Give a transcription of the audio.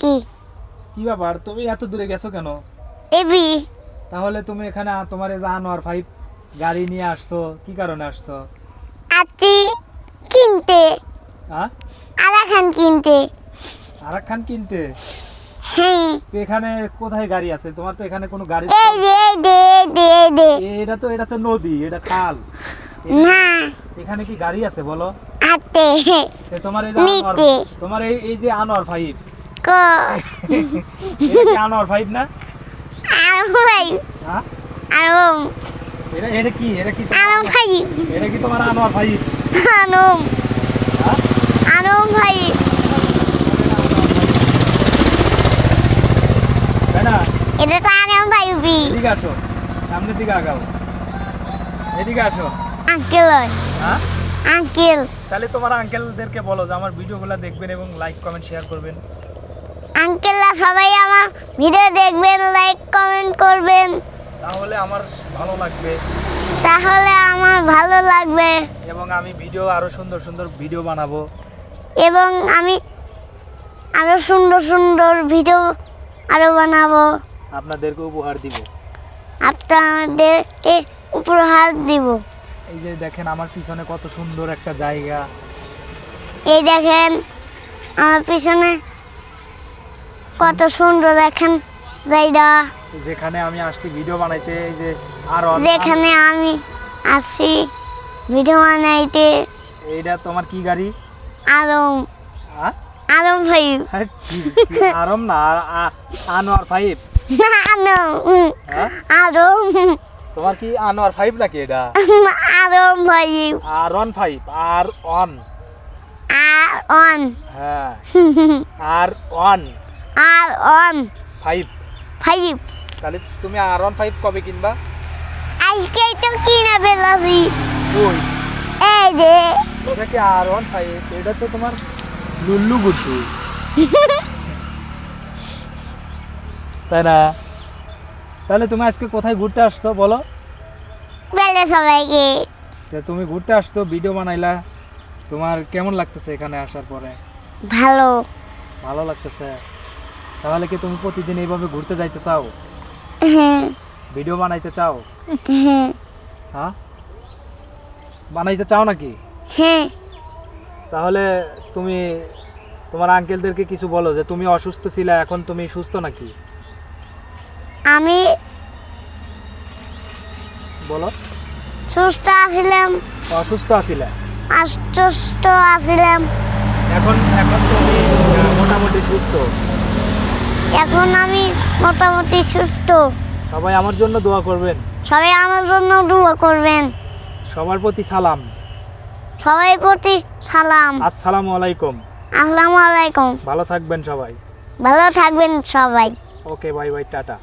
কি কি ব্যাপার তুমি এত দূরে গেছো কেন? এবি তাহলে তুমি এখানে তোমার এই যে আনোয়ার 5 গাড়ি নিয়ে আসছো কি কারণে আসছো? আছি কিনতে হ্যাঁ আরাখান কিনতে। আরাখান কিনতে? হ্যাঁ তো এখানে কোথায় গাড়ি আছে? তোমার তো এখানে কোনো গাড়ি এই দে এটা তো নদী, এটা খাল। না এখানে কি গাড়ি আছে বলো? আতে তোমার এই যে তোমার এই যে আনোয়ার 5 কো এটা কি আনোয়ার 5 না? আরম ভাই হ্যাঁ আরম এটা কি আরম ভাই এটা কি তোমার আনোয়ার 5? আরম হ্যাঁ আরম ভাই তাই না? এটা তো আরম ভাই বি এদিকে আসো, সামনের দিকে আগাও, এদিকে আসো। আঙ্কেল হ্যাঁ আঙ্কেল তাহলে তোমার আঙ্কেলদেরকে বলো যে আমার ভিডিওগুলো দেখবেন এবং লাইক কমেন্ট শেয়ার করবেন। আঙ্কেলরা সবাই আমার ভিডিও দেখবেন, লাইক কমেন্ট করবেন, তাহলে আমার ভালো লাগবে এবং আমি ভিডিও আরো সুন্দর সুন্দর ভিডিও বানাবো এবং আমি আরো সুন্দর সুন্দর ভিডিও আরো বানাবো, আপনাদেরকে উপহার দিব। আপনাদেরকে উপহার দিব। এই যে দেখেন আমার পিছনে কত সুন্দর একটা জায়গা। এই দেখেন আমার পিছনে কত সুন্দর দেখেন জায়গা, যেখানে আমি আসছি ভিডিও বানাইতে। এই যে যেখানে আমি আসি ভিডিও বানাইতে। এইটা তোমার কি গাড়ি? আরম হ্যাঁ আরম ভাই আরম না, আনোয়ার 5। আরম তোমার কি আনোয়ার 5 নাকি এটা? আরম ভাই আর1 5 আর1 আর1 হ্যাঁ আর1 5 5 তাহলে তুমি আর1 5 কবে কিনবা? আজকেই তো কিনে ফেলাছি। ওই এই যে এটা কি আর1 5? এটা তো তোমার লুল্লু গুড্ডু তাই না? তাহলে তুমি আজকে কোথায় ঘুরতে আসছো বলো? বলে সবাইকে তুমি ঘুরতে আসছো, ভিডিও বানাইলা, তোমার কেমন লাগতেছে এখানে আসার পরে? ভালো ভালো লাগতেছে। তাহলে কি তুমি প্রতিদিন এইভাবে ঘুরতে যাইতে চাও? হ্যাঁ ভিডিও বানাইতে চাও? হ্যাঁ হ্যাঁ বানাইতে চাও নাকি? হ্যাঁ তাহলে তুমি তোমার আঙ্কেলদেরকে কিছু বলো যে তুমি অসুস্থ ছিলে, এখন তুমি সুস্থ নাকি? আমি বলো। সুস্থ আছিলাম। অসুস্থ আছিলে? অসুস্থ আছিলাম। এখন তুমি মোটামুটি সুস্থ। এখন আমি মোটামুটি সুস্থ। সবাই আমার জন্য দোয়া করবেন। সবাই আমার জন্য দোয়া করবেন। সবার প্রতি সালাম। সবাই প্রতি সালাম। আসসালামু আলাইকুম। আসসালামু আলাইকুম। ভালো থাকবেন সবাই। ভালো থাকবেন সবাই। Okay bye bye tata.